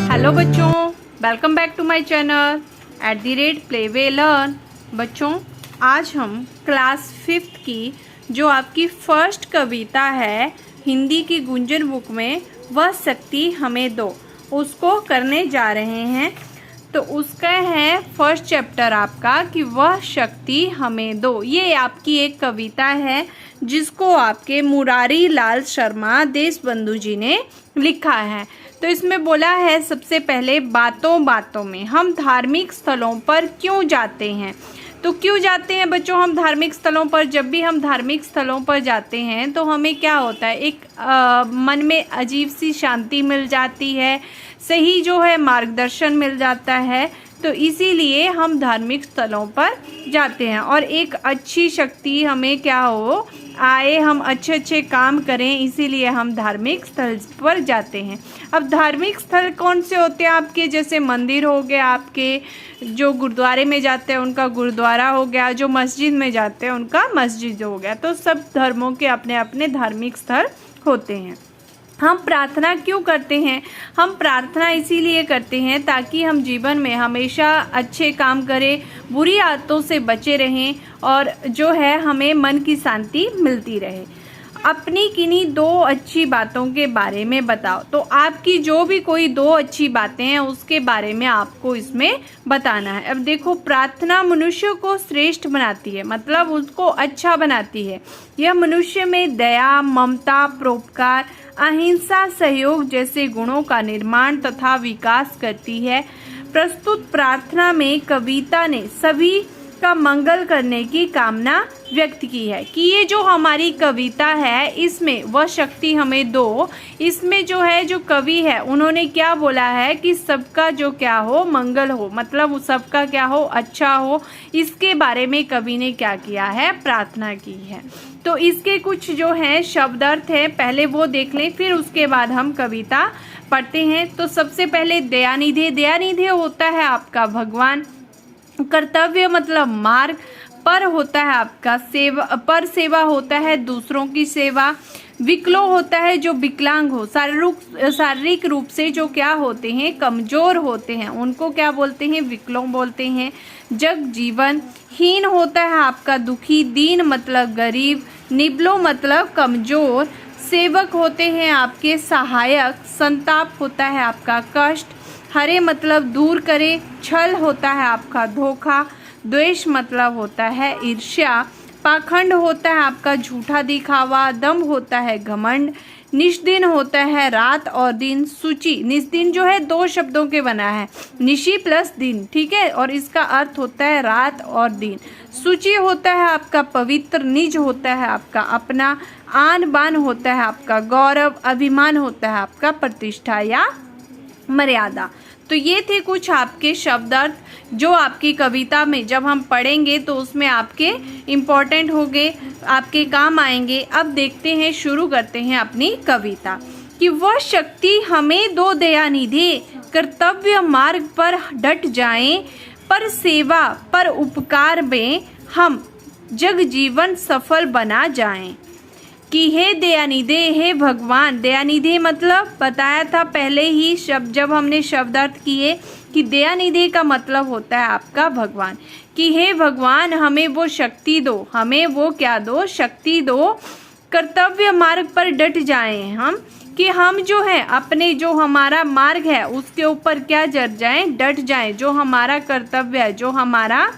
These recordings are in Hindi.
हेलो बच्चों, welcome back to my channel @play way learn। बच्चों, आज हम क्लास 5th की जो आपकी फर्स्ट कविता है हिंदी की गुंजन बुक में, वह शक्ति हमें दो, उसको करने जा रहे हैं। तो उसका है फर्स्ट चैप्टर आपका कि वह शक्ति हमें दो। ये आपकी एक कविता है जिसको आपके मुरारी लाल शर्मा देशबंधु जी ने लिखा है। तो इसमें बोला है, सबसे पहले बातों बातों में हम धार्मिक स्थलों पर क्यों जाते हैं। तो क्यों जाते हैं बच्चों हम धार्मिक स्थलों पर? जब भी हम धार्मिक स्थलों पर जाते हैं तो हमें क्या होता है, एक मन में अजीब सी शांति मिल जाती है, सही जो है मार्गदर्शन मिल जाता है। तो इसीलिए हम धार्मिक स्थलों पर जाते हैं और एक अच्छी शक्ति हमें क्या हो आए, हम अच्छे अच्छे काम करें, इसीलिए हम धार्मिक स्थल पर जाते हैं। अब धार्मिक स्थल कौन से होते हैं आपके? जैसे मंदिर हो गया, आपके जो गुरुद्वारे में जाते हैं उनका गुरुद्वारा हो गया, जो मस्जिद में जाते हैं उनका मस्जिद हो गया। तो सब धर्मों के अपने अपने धार्मिक स्थल होते हैं। हम प्रार्थना क्यों करते हैं? हम प्रार्थना इसीलिए करते हैं ताकि हम जीवन में हमेशा अच्छे काम करें, बुरी आदतों से बचे रहें और जो है हमें मन की शांति मिलती रहे। अपनी किन्हीं 2 अच्छी बातों के बारे में बताओ। तो आपकी जो भी कोई 2 अच्छी बातें हैं उसके बारे में आपको इसमें बताना है। अब देखो, प्रार्थना मनुष्य को श्रेष्ठ बनाती है, मतलब उसको अच्छा बनाती है। यह मनुष्य में दया, ममता, परोपकार, अहिंसा, सहयोग जैसे गुणों का निर्माण तथा विकास करती है। प्रस्तुत प्रार्थना में कविता ने सभी का मंगल करने की कामना व्यक्त की है कि ये जो हमारी कविता है इसमें वह शक्ति हमें दो, इसमें जो है जो कवि है उन्होंने क्या बोला है कि सबका जो क्या हो मंगल हो, मतलब सबका क्या हो अच्छा हो, इसके बारे में कवि ने क्या किया है, प्रार्थना की है। तो इसके कुछ जो है शब्द अर्थ है, पहले वो देख लें, फिर उसके बाद हम कविता पढ़ते हैं। तो सबसे पहले दयानिधि। दयानिधि होता है आपका भगवान। कर्तव्य मतलब मार्ग। पर होता है आपका सेवा, पर सेवा होता है दूसरों की सेवा। विकलो होता है जो विकलांग हो, शारीरिक रूप से जो क्या होते हैं, कमजोर होते हैं, उनको क्या बोलते हैं, विकलों बोलते हैं। जग जीवन। हीन होता है आपका दुखी। दीन मतलब गरीब। निबलो मतलब कमजोर। सेवक होते हैं आपके सहायक। संताप होता है आपका कष्ट। हरे मतलब दूर करे। छल होता है आपका धोखा। द्वेष मतलब होता है ईर्ष्या। पाखंड होता है आपका झूठा दिखावा। दम होता है घमंड। निष्दिन होता है रात और दिन। सूची। निष्दिन जो है 2 शब्दों के बना है, निशी प्लस दिन, ठीक है, और इसका अर्थ होता है रात और दिन। सूची होता है आपका पवित्र। निज होता है आपका अपना। आन बान होता है आपका गौरव। अभिमान होता है आपका प्रतिष्ठा या मर्यादा। तो ये थे कुछ आपके शब्द अर्थ जो आपकी कविता में जब हम पढ़ेंगे तो उसमें आपके इम्पोर्टेंट होंगे, आपके काम आएंगे। अब देखते हैं, शुरू करते हैं अपनी कविता कि वह शक्ति हमें दो दयानिधि, कर्तव्य मार्ग पर डट जाएं, पर सेवा पर उपकार में हम जग जीवन सफल बना जाएं। कि हे दयानिधे, हे भगवान। दयानिधे मतलब बताया था पहले ही शब्द जब हमने शब्दार्थ किए कि दयानिधे का मतलब होता है आपका भगवान। कि हे भगवान हमें वो शक्ति दो, हमें वो क्या दो, शक्ति दो। कर्तव्य मार्ग पर डट जाएं हम, कि हम जो है अपने जो हमारा मार्ग है उसके ऊपर क्या जट जाएं, डट जाएं। जो हमारा कर्तव्य है, जो हमारा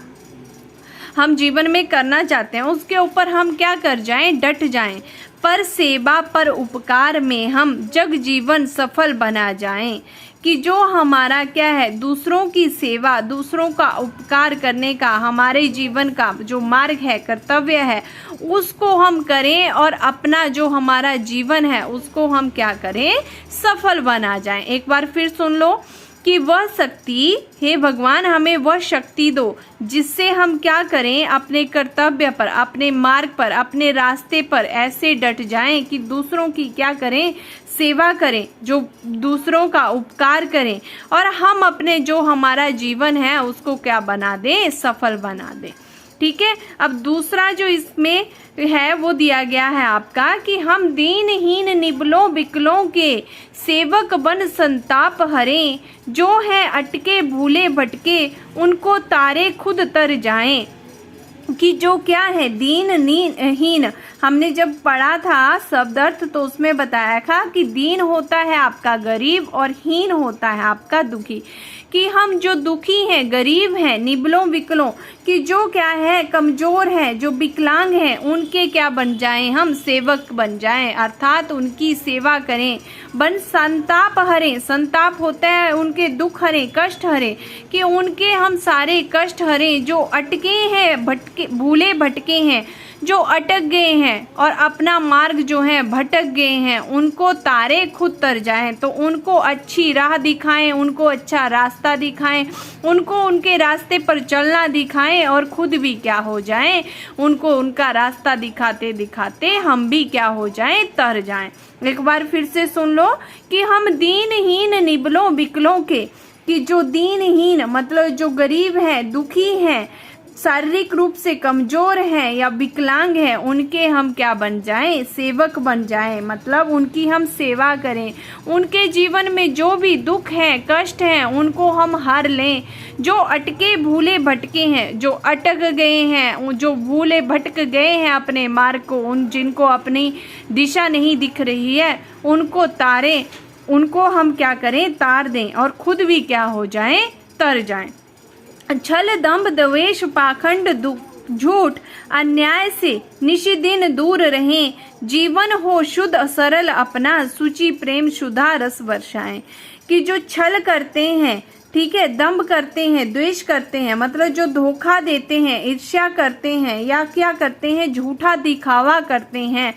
हम जीवन में करना चाहते हैं उसके ऊपर हम क्या कर जाएं, डट जाएं। पर सेवा पर उपकार में हम जग जीवन सफल बना जाएं। कि जो हमारा क्या है, दूसरों की सेवा, दूसरों का उपकार करने का हमारे जीवन का जो मार्ग है, कर्तव्य है, उसको हम करें और अपना जो हमारा जीवन है उसको हम क्या करें, सफल बना जाएं। एक बार फिर सुन लो कि वह शक्ति, हे भगवान हमें वह शक्ति दो जिससे हम क्या करें, अपने कर्तव्य पर, अपने मार्ग पर, अपने रास्ते पर ऐसे डट जाएं कि दूसरों की क्या करें, सेवा करें, जो दूसरों का उपकार करें और हम अपने जो हमारा जीवन है उसको क्या बना दें, सफल बना दें। ठीक है। अब दूसरा जो इसमें है वो दिया गया है आपका कि हम दीनहीन निबलों बिकलों के सेवक बन संताप हरें, जो है अटके भूले भटके उनको तारे खुद तर जाएं। कि जो क्या है हीन, हमने जब पढ़ा था शब्द अर्थ तो उसमें बताया था कि दीन होता है आपका गरीब और हीन होता है आपका दुखी। कि हम जो दुखी हैं, गरीब हैं, निबलों विकलों, कि जो क्या है कमजोर हैं, जो विकलांग हैं, उनके क्या बन जाएं, हम सेवक बन जाएं, अर्थात उनकी सेवा करें। बन संताप हरें, संताप होता है उनके दुख हरें, कष्ट हरें, कि उनके हम सारे कष्ट हरें। जो अटके हैं, भटके भूले भटके हैं, जो अटक गए हैं और अपना मार्ग जो है भटक गए हैं, उनको तारे खुद तर जाएं। तो उनको अच्छी राह दिखाएं, उनको अच्छा रास्ता दिखाएं, उनको उनके रास्ते पर चलना दिखाएं और खुद भी क्या हो जाएं, उनको उनका रास्ता दिखाते दिखाते हम भी क्या हो जाएं, तर जाएं। एक बार फिर से सुन लो कि हम दीनहीन निबलों बिकलों के, कि जो दीनहीन मतलब जो गरीब हैं, दुखी हैं, शारीरिक रूप से कमजोर हैं या विकलांग हैं, उनके हम क्या बन जाएं, सेवक बन जाएं। मतलब उनकी हम सेवा करें, उनके जीवन में जो भी दुख हैं, कष्ट हैं, उनको हम हर लें। जो अटके भूले भटके हैं, जो अटक गए हैं, जो भूले भटक गए हैं अपने मार्ग को, उन जिनको अपनी दिशा नहीं दिख रही है, उनको तारें, उनको हम क्या करें, तार दें और खुद भी क्या हो जाएं, तर जाएं। छल दंभ द्वेष पाखंड झूठ अन्याय से निशिदिन दूर रहें, जीवन हो शुद्ध सरल अपना सूची प्रेम शुद्धा रस वर्षाएं। कि जो छल करते हैं, ठीक है, दंभ करते हैं, द्वेष करते हैं, मतलब जो धोखा देते हैं, ईर्ष्या करते हैं या क्या करते हैं, झूठा दिखावा करते हैं,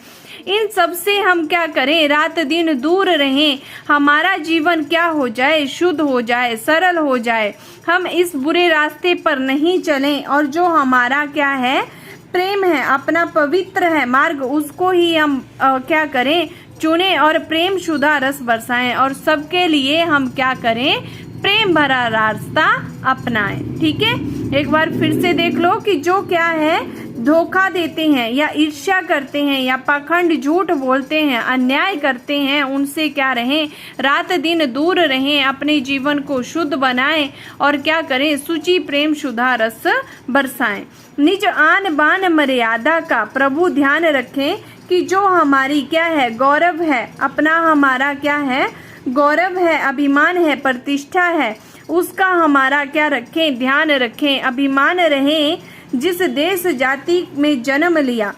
इन सब से हम क्या करें, रात दिन दूर रहें। हमारा जीवन क्या हो जाए, शुद्ध हो जाए, सरल हो जाए, हम इस बुरे रास्ते पर नहीं चलें और जो हमारा क्या है, प्रेम है, अपना पवित्र है मार्ग, उसको ही हम क्या करें, चुने और प्रेम शुद्धा रस बरसाएं और सबके लिए हम क्या करें, प्रेम भरा रास्ता अपनाएं। ठीक है, एक बार फिर से देख लो कि जो क्या है, धोखा देते हैं या ईर्ष्या करते हैं या पाखंड झूठ बोलते हैं, अन्याय करते हैं, उनसे क्या रहें, रात दिन दूर रहें, अपने जीवन को शुद्ध बनाएं और क्या करें, सूची प्रेम शुद्धा रस बरसाएं। निज आन बान मर्यादा का प्रभु ध्यान रखें, कि जो हमारी क्या है, गौरव है, अपना हमारा क्या है, गौरव है, अभिमान है, प्रतिष्ठा है, उसका हमारा क्या रखें, ध्यान रखें, अभिमान रहें। जिस देश जाति में जन्म लिया,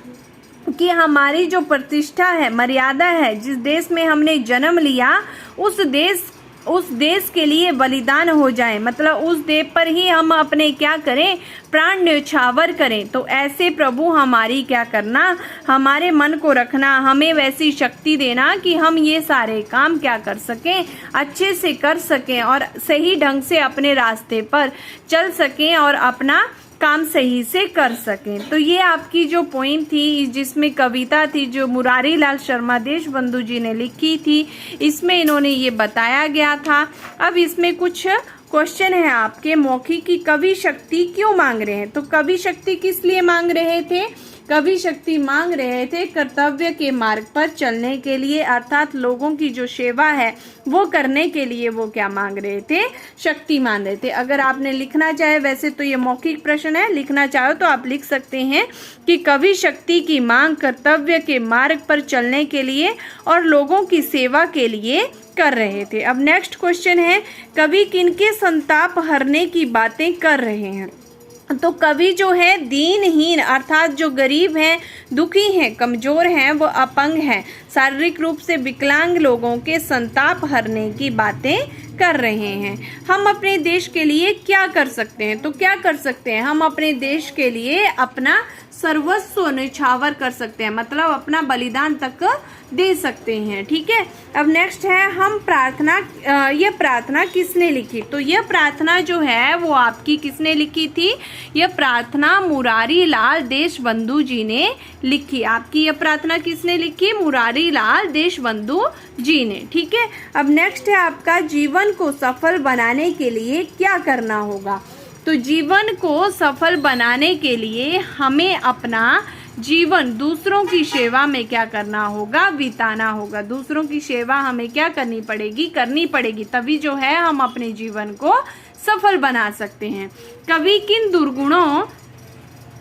कि हमारी जो प्रतिष्ठा है, मर्यादा है, जिस देश में हमने जन्म लिया, उस देश के लिए बलिदान हो जाए, मतलब उस देश पर ही हम अपने क्या करें, प्राण न्यौछावर करें। तो ऐसे प्रभु हमारी क्या करना, हमारे मन को रखना, हमें वैसी शक्ति देना कि हम ये सारे काम क्या कर सकें, अच्छे से कर सकें और सही ढंग से अपने रास्ते पर चल सकें और अपना काम सही से कर सकें। तो ये आपकी जो पॉइंट थी, जिसमें कविता थी जो मुरारी लाल शर्मा देशबंधु जी ने लिखी थी, इसमें इन्होंने ये बताया गया था। अब इसमें कुछ क्वेश्चन है आपके मौखिक की कवि शक्ति क्यों मांग रहे हैं। तो कवि शक्ति किस लिए मांग रहे थे, कवि शक्ति मांग रहे थे कर्तव्य के मार्ग पर चलने के लिए, अर्थात लोगों की जो सेवा है वो करने के लिए वो क्या मांग रहे थे, शक्ति मांग रहे थे। अगर आपने लिखना चाहे, वैसे तो ये मौखिक प्रश्न है, लिखना चाहो तो आप लिख सकते हैं कि कवि शक्ति की मांग कर्तव्य के मार्ग पर चलने के लिए और लोगों की सेवा के लिए कर रहे थे। अब नेक्स्ट क्वेश्चन है, कवि किनके संताप हरने की बातें कर रहे हैं। तो कवि जो है दीनहीन, अर्थात जो गरीब हैं, दुखी हैं, कमजोर हैं, वो अपंग हैं, शारीरिक रूप से विकलांग लोगों के संताप हरने की बातें कर रहे हैं। हम अपने देश के लिए क्या कर सकते हैं, तो क्या कर सकते हैं, हम अपने देश के लिए अपना सर्वस्व न्यौछावर कर सकते हैं, मतलब अपना बलिदान तक दे सकते हैं। ठीक है, अब नेक्स्ट है, हम प्रार्थना, यह प्रार्थना किसने लिखी। तो यह प्रार्थना जो है वो आपकी किसने लिखी थी, यह प्रार्थना मुरारी लाल देशबंधु जी ने लिखी। आपकी यह प्रार्थना किसने लिखी, मुरारी लाल देशबंधु जी ने। ठीक है, अब नेक्स्ट है आपका जीवन को सफल बनाने के लिए क्या करना होगा। तो जीवन को सफल बनाने के लिए हमें अपना जीवन दूसरों की सेवा में क्या करना होगा, बिताना होगा। दूसरों की सेवा हमें क्या करनी पड़ेगी, तभी जो है हम अपने जीवन को सफल बना सकते हैं। कवि किन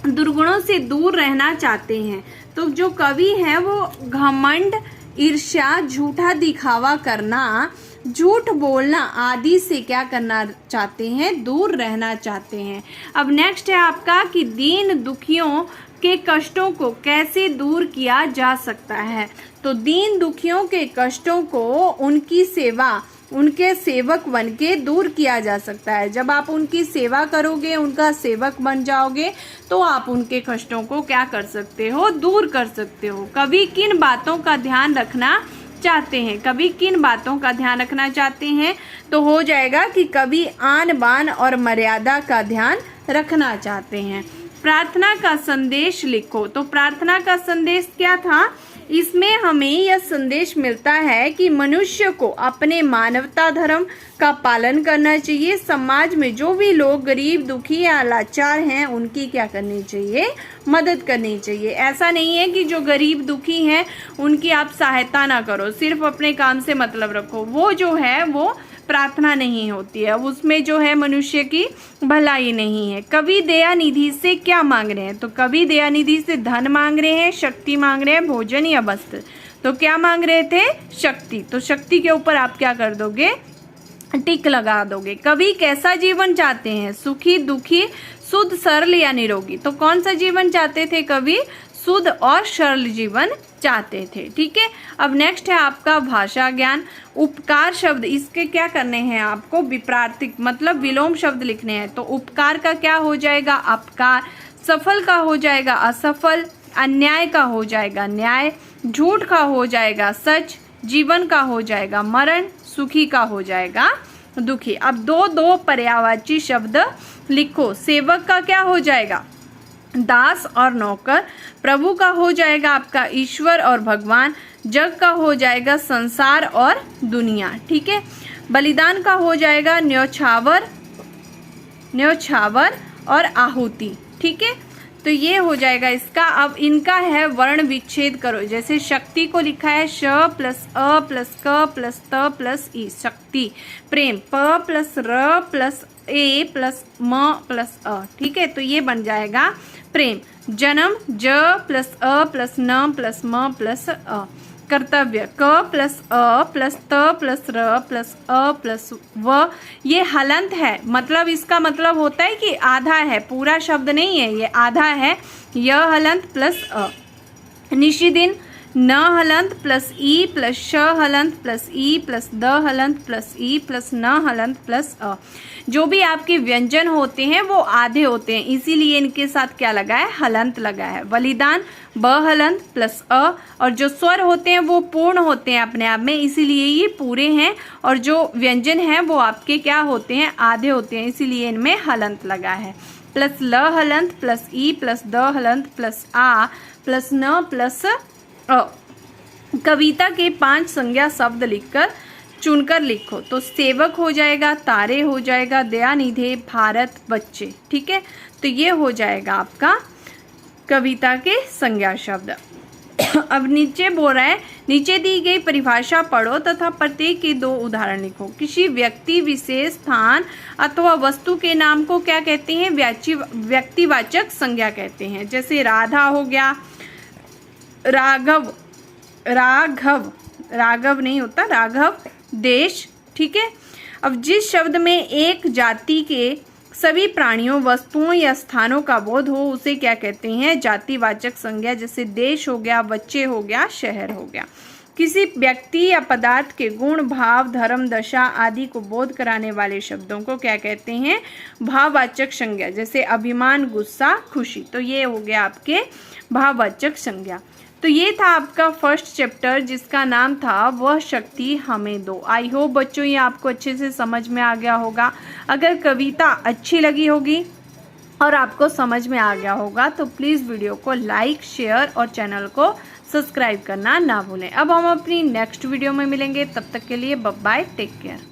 दुर्गुणों से दूर रहना चाहते हैं? तो जो कवि है वो घमंड, ईर्ष्या, झूठा दिखावा करना, झूठ बोलना आदि से क्या करना चाहते हैं, दूर रहना चाहते हैं। अब नेक्स्ट है आपका कि दीन दुखियों के कष्टों को कैसे दूर किया जा सकता है? तो दीन दुखियों के कष्टों को उनकी सेवा, उनके सेवक बन के दूर किया जा सकता है। जब आप उनकी सेवा करोगे, उनका सेवक बन जाओगे, तो आप उनके कष्टों को क्या कर सकते हो, दूर कर सकते हो। कवि किन बातों का ध्यान रखना चाहते हैं? कवि किन बातों का ध्यान रखना चाहते हैं? तो हो जाएगा कि कवि आन बान और मर्यादा का ध्यान रखना चाहते हैं। प्रार्थना का संदेश लिखो। तो प्रार्थना का संदेश क्या था? इसमें हमें यह संदेश मिलता है कि मनुष्य को अपने मानवता धर्म का पालन करना चाहिए। समाज में जो भी लोग गरीब, दुखी या लाचार हैं, उनकी क्या करनी चाहिए, मदद करनी चाहिए। ऐसा नहीं है कि जो गरीब दुखी हैं उनकी आप सहायता ना करो, सिर्फ अपने काम से मतलब रखो। वो जो है वो प्रार्थना नहीं होती है, उसमें जो है मनुष्य की भलाई नहीं है। कवि दयानिधि से क्या मांग रहे हैं? तो कवि दयानिधि से धन मांग रहे हैं, शक्ति मांग रहे हैं, भोजन या वस्त्र। तो क्या मांग रहे थे? शक्ति। तो शक्ति के ऊपर आप क्या कर दोगे, टिक लगा दोगे। कवि कैसा जीवन चाहते हैं? सुखी, दुखी, शुद्ध, सरल या निरोगी। तो कौन सा जीवन चाहते थे कवि? शुद्ध और सरल जीवन चाहते थे। ठीक है। अब नेक्स्ट है आपका भाषा ज्ञान। उपकार शब्द, इसके क्या करने हैं आपको, विप्रार्थिक मतलब विलोम शब्द लिखने हैं। तो उपकार का क्या हो जाएगा, अपकार। सफल का हो जाएगा असफल। अन्याय का हो जाएगा न्याय। झूठ का हो जाएगा सच। जीवन का हो जाएगा मरण। सुखी का हो जाएगा दुखी। अब दो पर्यायवाची शब्द लिखो। सेवक का क्या हो जाएगा, दास और नौकर। प्रभु का हो जाएगा आपका ईश्वर और भगवान। जग का हो जाएगा संसार और दुनिया। ठीक है। बलिदान का हो जाएगा न्यौछावर और आहुति। ठीक है। तो ये हो जाएगा इसका। अब इनका है वर्ण विच्छेद करो। जैसे शक्ति को लिखा है श प्लस अ प्लस क प्लस त प्लस ई, शक्ति। प्रेम प प्लस र प्लस ए प्लस म प्लस अ। ठीक है। तो ये बन जाएगा प्रेम। जन्म ज प्लस अ प्लस न प्लस म प्लस अ। कर्तव्य क प्लस अ प्लस त प्लस र प्लस अ प्लस व। ये हलंत है, मतलब इसका मतलब होता है कि आधा है, पूरा शब्द नहीं है, ये आधा है। य हलंत प्लस अ। निशिदिन न हलंत प्लस ई प्लस श हलंत प्लस ई प्लस द हलंत प्लस ई प्लस न हलंत प्लस अ। जो भी आपके व्यंजन होते हैं वो आधे होते हैं, इसीलिए इनके साथ क्या लगा है, हलंत लगा है। बलिदान ब हलंत प्लस अ। और जो स्वर होते हैं वो पूर्ण होते हैं अपने आप में, इसीलिए ये पूरे हैं। और जो व्यंजन है वो आपके क्या होते हैं, आधे होते हैं, इसीलिए इनमें हलंत लगा है। प्लस ल हलंत प्लस ई प्लस द हलंत प्लस आ प्लस न प्लस अ। कविता के 5 संज्ञा शब्द लिखकर चुनकर लिखो। तो सेवक हो जाएगा, तारे हो जाएगा, दयानिधि, भारत, बच्चे। ठीक है। तो ये हो जाएगा आपका कविता के संज्ञा शब्द। अब नीचे बोल रहा है, नीचे दी गई परिभाषा पढ़ो तथा प्रत्येक के 2 उदाहरण लिखो। किसी व्यक्ति, विशेष, स्थान अथवा वस्तु के नाम को क्या कहते हैं, व्यक्तिवाचक संज्ञा कहते हैं। जैसे राधा हो गया, राघव नहीं होता, राघव, देश। ठीक है। अब जिस शब्द में एक जाति के सभी प्राणियों, वस्तुओं या स्थानों का बोध हो उसे क्या कहते हैं, जातिवाचक संज्ञा। जैसे देश हो गया, बच्चे हो गया, शहर हो गया। किसी व्यक्ति या पदार्थ के गुण, भाव, धर्म, दशा आदि को बोध कराने वाले शब्दों को क्या कहते हैं, भाववाचक संज्ञा। जैसे अभिमान, गुस्सा, खुशी। तो ये हो गया आपके भाववाचक संज्ञा। तो ये था आपका फर्स्ट चैप्टर जिसका नाम था वह शक्ति हमें दो। आई होप बच्चों ये आपको अच्छे से समझ में आ गया होगा। अगर कविता अच्छी लगी होगी और आपको समझ में आ गया होगा तो प्लीज़ वीडियो को लाइक, शेयर और चैनल को सब्सक्राइब करना ना भूलें। अब हम अपनी नेक्स्ट वीडियो में मिलेंगे, तब तक के लिए बाय बाय, टेक केयर।